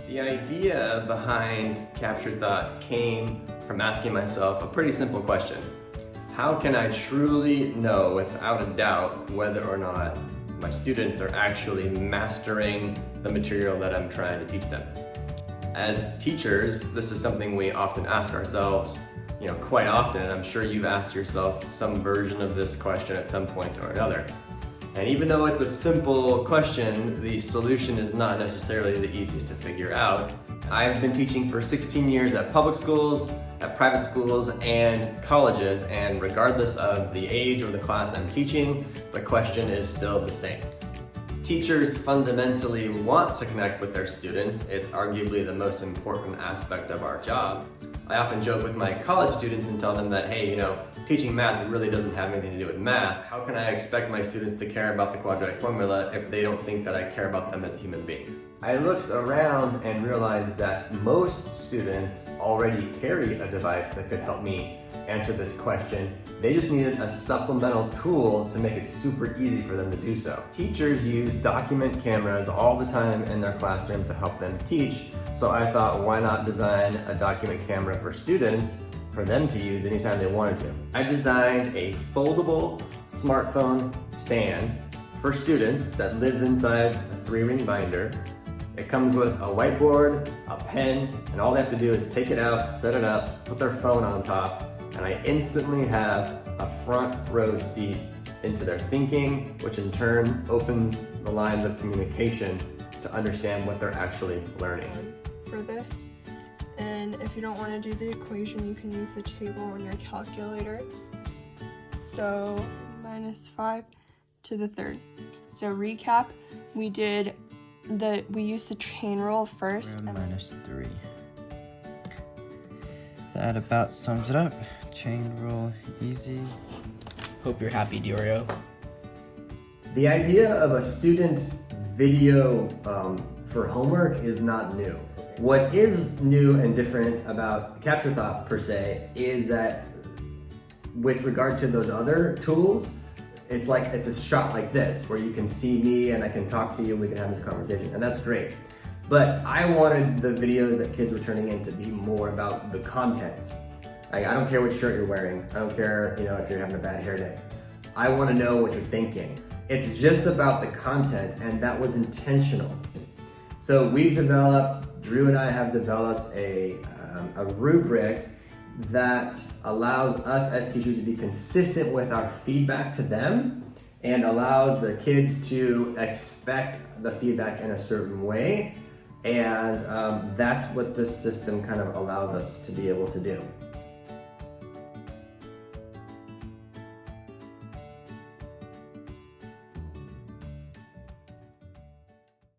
The idea behind Capture Thought came from asking myself a pretty simple question. How can I truly know without a doubt whether or not my students are actually mastering the material that I'm trying to teach them? As teachers, this is something we often ask ourselves, quite often. I'm sure you've asked yourself some version of this question at some point or another. And even though it's a simple question, the solution is not necessarily the easiest to figure out. I've been teaching for 16 years at public schools, at private schools, and colleges, and regardless of the age or the class I'm teaching, the question is still the same. Teachers fundamentally want to connect with their students. It's arguably the most important aspect of our job. I often joke with my college students and tell them that, hey, teaching math really doesn't have anything to do with math. How can I expect my students to care about the quadratic formula if they don't think that I care about them as a human being? I looked around and realized that most students already carry a device that could help me answer this question. They just needed a supplemental tool to make it super easy for them to do so. Teachers use document cameras all the time in their classroom to help them teach, so I thought, why not design a document camera for students for them to use anytime they wanted to. I designed a foldable smartphone stand for students that lives inside a 3-ring binder. It comes with a whiteboard, a pen, and all they have to do is take it out, set it up, put their phone on top, and I instantly have a front row seat into their thinking, which in turn opens the lines of communication to understand what they're actually learning. For this, and if you don't want to do the equation, you can use the table on your calculator. So -5 to the third. So recap, we used the chain rule first. We're on -3. That about sums it up. Chain rule, easy. Hope you're happy, Diorio. The idea of a student video for homework is not new. What is new and different about Capture Thought per se is that with regard to those other tools, it's a shot like this where you can see me and I can talk to you and we can have this conversation, and that's great. But I wanted the videos that kids were turning in to be more about the content. I don't care what shirt you're wearing. I don't care, if you're having a bad hair day. I want to know what you're thinking. It's just about the content, and that was intentional. So Drew and I have developed a rubric that allows us as teachers to be consistent with our feedback to them and allows the kids to expect the feedback in a certain way. And that's what this system kind of allows us to be able to do.